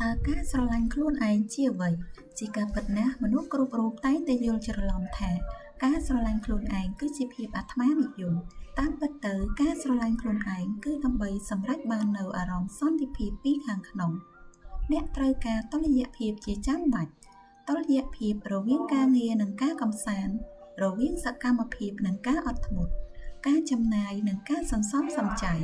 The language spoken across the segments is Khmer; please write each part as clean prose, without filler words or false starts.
តើការស្រឡាញ់ខ្លួនឯងជាអ្វីជាការពិតណាស់មនុស្សគ្រប់រូបតែងតែយល់ច្រឡំថាការស្រឡាញ់ខ្លួនឯងគឺជាភាពអាត្មានិយមតាមពិតទៅការស្រឡាញ់ខ្លួនឯងគឺដើម្បីសម្រេចបាននូវអារម្មណ៍សន្តិភាពពីខាងក្នុងអ្នកត្រូវការតុល្យភាពជាចាំបាច់តុល្យភាពរវាងការងារនិងការកម្សាន្តរវាងសកម្មភាពនិងការអត់ធ្មត់ការចំណាយនិងការសន្សំសំចៃ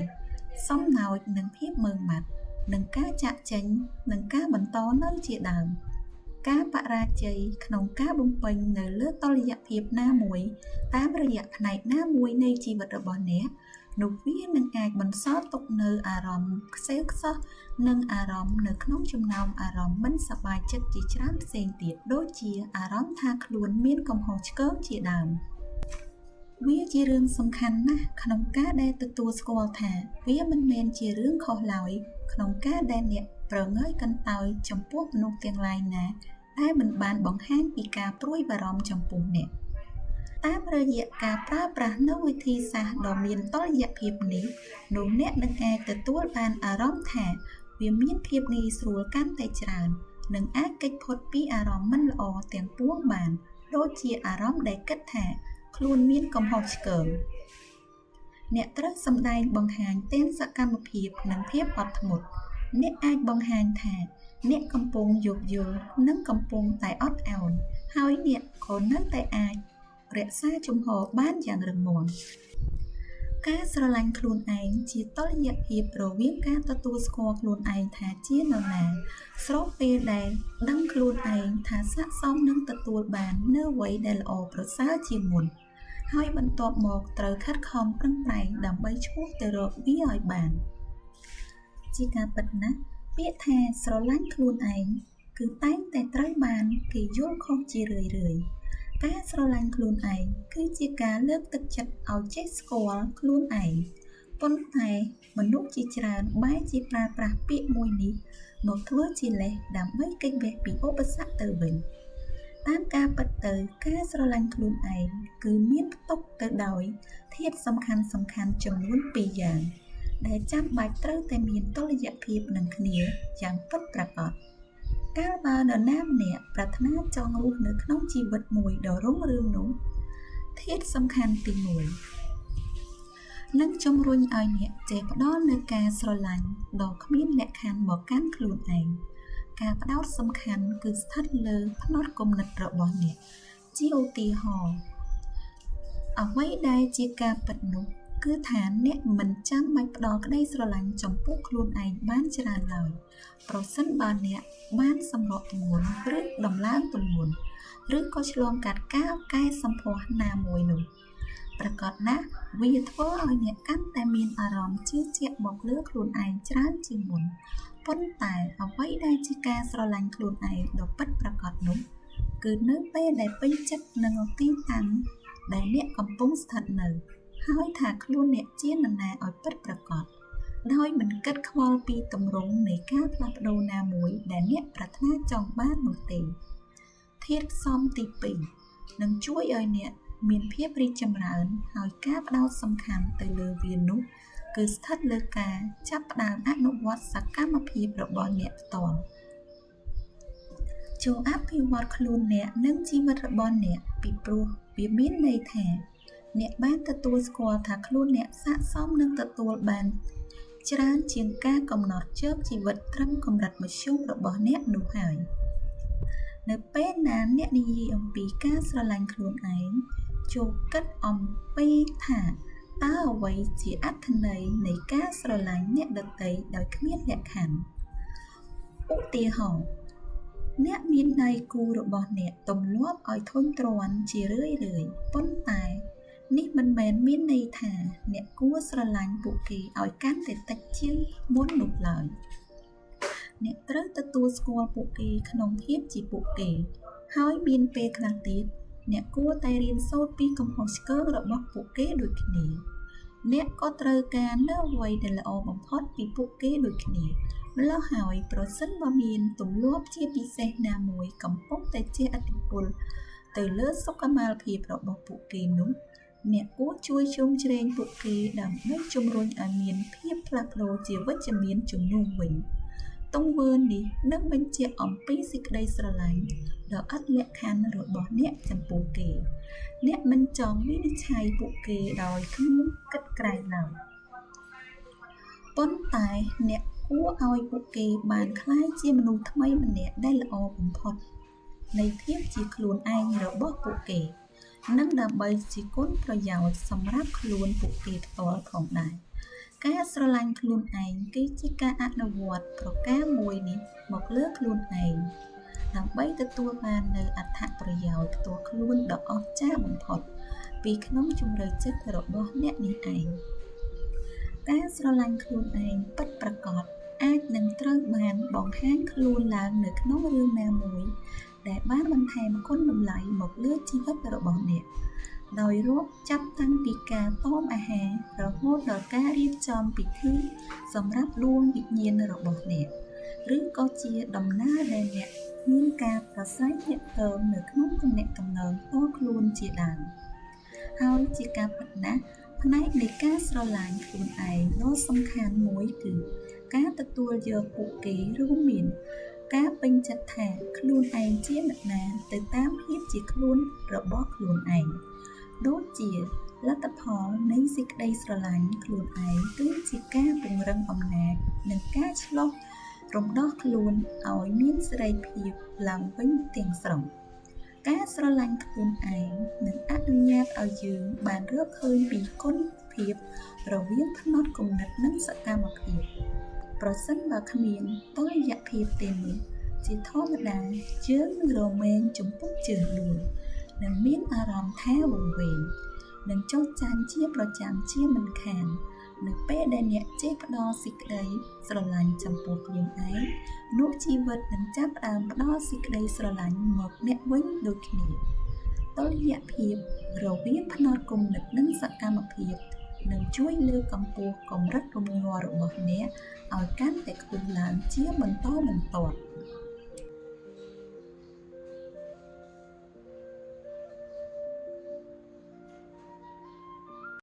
សំណោចនិងភាពម៉ឺងម៉ាត់និងការចាក់ចេញនិងការបន្តនៅជាដើមការបរាជ័យក្នុងការបំពេញនៅលើតុល្យភាពណាមួយតាមរយៈផ្នែកណាមួយនៃជីវិតរបស់អ្នកនោះវានឹងអាចបន្សល់ទុកនៅអារម្មណ៍ខ្សែខ្សោះនិងអារម្មណ៍នៅក្នុងចំណោមអារម្មណ៍មិនសប្បាយចិត្តជាច្រើនផ្សេងទៀតដូចជាអារម្មណ៍ថាខ្លួនមានកំហុសឆ្គងជាដើមវាជារឿងសំខាន់ណាស់ក្នុងការដែលទទួលស្គាល់ថាវាមិនមែនជារឿងខុសឡើយក្នុងការដែលអ្នកប្រងើយកន្តើយចំពោះមនុស្សទាំងឡាយណាដែលមិនបានបង្ហាញពីការព្រួយបារម្ភចំពោះអ្នកតាមរយៈការប្រើប្រាស់នូវវិធីសាស្ត្រដ៏មានតុល្យភាពនេះនោះអ្នកនឹងអាចទទួលបានអារម្មណ៍ថាវាមានភាពងាយស្រួលកាន់តែច្រើននិងអាចគេចផុតពីអារម្មណ៍មិនល្អទាំងពួងបានដូចជាអារម្មណ៍ដែលគិតថាខ្លួនមានកំហុសឆ្គងអ្នកត្រូវសម្ដែងបង្ហាញទាំងសកម្មភាពនិងភាពអត់ធ្មត់អ្នកអាចបង្ហាញថាអ្នកកំពុងយោគយល់និងកំពុងតែអត់ឱនហើយអ្នកក៏នៅតែអាចរក្សាជំហរបានយ៉ាងរឹងមាំការស្រឡាញ់ខ្លួនឯងជាតុល្យភាពរវាងការទទួលស្គាល់ខ្លួនឯងថាជានរណាស្របពេលដែលដឹងខ្លួនឯងថាស័ក្តិសមនឹងទទួលបាននូវអ្វីដែលល្អប្រសើរជាងមុនហើយបន្ទាប់មកត្រូវខិតខំប្រឹងប្រែងដើម្បីឈ្មោះទៅរកវាឲ្យបានជាការពិតណាស់ពាក្យថាស្រឡាញ់ខ្លួនឯងគឺតែងតែត្រូវបានគេយល់ខុសជារឿយៗការស្រឡាញ់ខ្លួនឯងគឺជាការលើកទឹកចិត្តឲ្យចេះស្គាល់ខ្លួនឯងប៉ុន្តែមនុស្សជាច្រើនបែរជាប្រើប្រាស់ពាក្យមួយនេះមកធ្វើជាលេសដើម្បីគេចវេះពីឧបសគ្គទៅវិញតាមការពិតទៅការស្រឡាញ់ខ្លួនឯងគឺមានផ្ទុកទៅដោយធាតុសំខាន់ចំនួន2យ៉ាងដែលចាំបាច់ត្រូវតែមានតុល្យភាពនឹងគ្នាយ៉ាងពិតប្រាកដកាលបើនរណាម្នាក់ប្រាថ្នាចង់រស់នៅក្នុងជីវិតមួយដ៏រុងរឿងនោះធាតុសំខាន់ទី1នឹងជំរុញឲ្យអ្នកចេះផ្ដល់នូវការស្រឡាញ់ដ៏គ្មានលក្ខខណ្ឌមកកាន់ខ្លួនឯងការផ្ដោតសំខាន់គឺស្ថិតលើផ្នត់គំនិតរបស់អ្នកជាឧទាហរណ៍អ្វីដែលជាការពិតនោះគឺថាអ្នកមិនចាំបាច់ផ្ដល់ក្តីស្រឡាញ់ចំពោះខ្លួនឯងបានច្រើនឡើយប្រសិនបើអ្នកបានសម្រកទម្ងន់ឬដំឡើងទម្ងន់ឬក៏ឆ្លងកាត់ការកែសម្ផស្សណាមួយនោះប្រកបណាស់វាធ្វើឲ្យអ្នកកាន់តែមានអារម្មណ៍ជឿជាក់មកលើខ្លួនឯងច្រើនជាងមុនប៉ុន្តែអ្វីដែលជាការស្រឡាញ់ខ្លួនឯងដ៏ពិតប្រាកដនោះគឺនៅពេលដែលពេញចិត្តនឹងទីតាំងដែលអ្នកកំពុងស្ថិតនៅហើយថាខ្លួនអ្នកជានរណាឲ្យពិតប្រាកដដោយមិនគិតខ្វល់ពីទម្រង់នៃការផ្លាស់ប្ដូរណាមួយដែលអ្នកប្រាថ្នាចង់បាននោះទេធាតុផ្សំទី2នឹងជួយឲ្យអ្នកមានភាពរីកចម្រើនហើយការផ្ដោតសំខាន់ទៅលើវានោះគឺស្ថិតលើការចាប់ផ្ដើមអនុវត្តសកម្មភាពរបស់អ្នកផ្ទាល់ចូលអភិវឌ្ឍខ្លួនអ្នកនិងជីវិតរបស់អ្នកពីព្រោះវាមានន័យថាអ្នកបានទទួលស្គាល់ថាខ្លួនអ្នកស័ក្តិសមនឹងទទួលបានច្រើនជាងការកំណត់ជោគជីវិតត្រឹមកម្រិតមធ្យមរបស់អ្នកនោះហើយនៅពេលណាអ្នកនិយាយអំពីការស្រឡាញ់ខ្លួនឯងចូលគិតអំពីថាតើអ្វីជាអត្ថន័យនៃការស្រឡាញ់អ្នកដទៃដោយគ្មានលក្ខខណ្ឌឧទាហរណ៍អ្នកមានដៃគូរបស់អ្នកទម្លាប់ឲ្យធុញទ្រាន់ជារឿយៗប៉ុន្តែនេះមិនមែនមានន័យថាអ្នកគួរស្រឡាញ់ពួកគេឲ្យកាន់តែតិចជាងមុននោះឡើយអ្នកត្រូវទទួលស្គាល់ពួកគេក្នុងភាពជាពួកគេហើយមានពេលខ្លះទៀតអ្នកគួរតែរៀនសូត្រពីកំហុសឆ្គងរបស់ពួកគេដូចគ្នាអ្នកក៏ត្រូវការនូវអ្វីដែលល្អបំផុតពីពួកគេដូចគ្នាម្ល៉េះហើយប្រសិនបើមានទម្លាប់ជាពិសេសណាមួយកំពុងតែជះឥទ្ធិពលទៅលើសុខុមាលភាពរបស់ពួកគេនោះអ្នកគួរជួយជ្រោមជ្រែងពួកគេដើម្បីជំរុញឲ្យមានភាពផ្លាស់ប្ដូរជាវិជ្ជមានជំនួសវិញ ទង្វើនេះនឹងបញ្ជាក់អំពីសេចក្តីស្រឡាញ់ដ៏ឥតលក្ខខណ្ឌរបស់អ្នកចំពោះគេអ្នកមិនចង់វិនិច្ឆ័យពួកគេដោយគ្មានគិតក្រែងឡើយប៉ុន្តែអ្នកគួរឲ្យពួកគេបានក្លាយជាមនុស្សថ្មីម្នាក់ដែលល្អបំផុតនៃភាពជាខ្លួនឯងរបស់ពួកគេនិងដើម្បីជាគុណប្រយោជន៍សម្រាប់ខ្លួនពួកគេផ្ទាល់ផងដែរការស្រឡាញ់ខ្លួនឯងគឺជាការអនុវត្តប្រការមួយនេះមកលើខ្លួនឯងដើម្បីទទួលបាននូវអត្ថប្រយោជន៍ផ្ទាល់ខ្លួនដ៏អស្ចារ្យបំផុតពីក្នុងជម្រៅចិត្តរបស់អ្នកនេះឯងការស្រឡាញ់ខ្លួនឯងពិតប្រាកដអាចនឹងត្រូវបានបង្ហាញខ្លួនឡើងនៅក្នុងរឿងណាមួយដែលបានបន្ថែមគុណតម្លៃមកលើជីវិតរបស់អ្នកដោយរាប់ចាប់តាំងពីការតមអាហាររហូតដល់ការរៀបចំពិធីសម្រាប់ដួងវិញ្ញាណរបស់អ្នកឬក៏ជាដំណើរដែលអ្នកមានការប្រស័យទាក់ទងនៅក្នុងទំនាក់ទំនងផ្ទាល់ខ្លួនជាដើមហើយជាការពិតណាស់ផ្នែកនៃការស្រឡាញ់ខ្លួនឯងដ៏សំខាន់មួយគឺការទទួលយកពួកគេរួមមានការពេញចិត្តថាខ្លួនឯងជាអ្នកណាទៅតាមភាពជាខ្លួនរបស់ខ្លួនឯងដូចជាលទ្ធផលនៃសេចក្តីស្រឡាញ់ខ្លួនឯងគឺជាការពង្រឹងអំណាចនិងការឆ្លុះរំដោះខ្លួនឲ្យមានសេរីភាពឡើងវិញទាំងស្រុងការស្រឡាញ់ខ្លួនឯងនឹងអនុញ្ញាតឲ្យយើងបានរកឃើញពីគុណភាពរវាងផ្នត់គំនិតនិងសកម្មភាពប្រសិនបើគ្មានតុល្យភាពទេនោះជាធម្មតាយើងនឹងរមែងចំពុកជើងដួលនិងមានអារម្មណ៍ថាវង្វេងនិងចុះចាញ់ជាប្រចាំជាមិនខាននៅពេលដែលអ្នកចេះផ្ដល់សេចក្តីស្រឡាញ់ចំពោះខ្លួនឯងនោះជីវិតនឹងចាប់ផ្ដើមផ្ដល់សេចក្តីស្រឡាញ់មកអ្នកវិញដូចគ្នាតុល្យភាពរវាងផ្នត់គំនិតនិងសកម្មភាពនឹងជួយលើកកម្ពស់កម្រិតរំងាស់របស់អ្នកឲ្យកាន់តែខ្ពស់ឡើងជាបន្តបន្ទាប់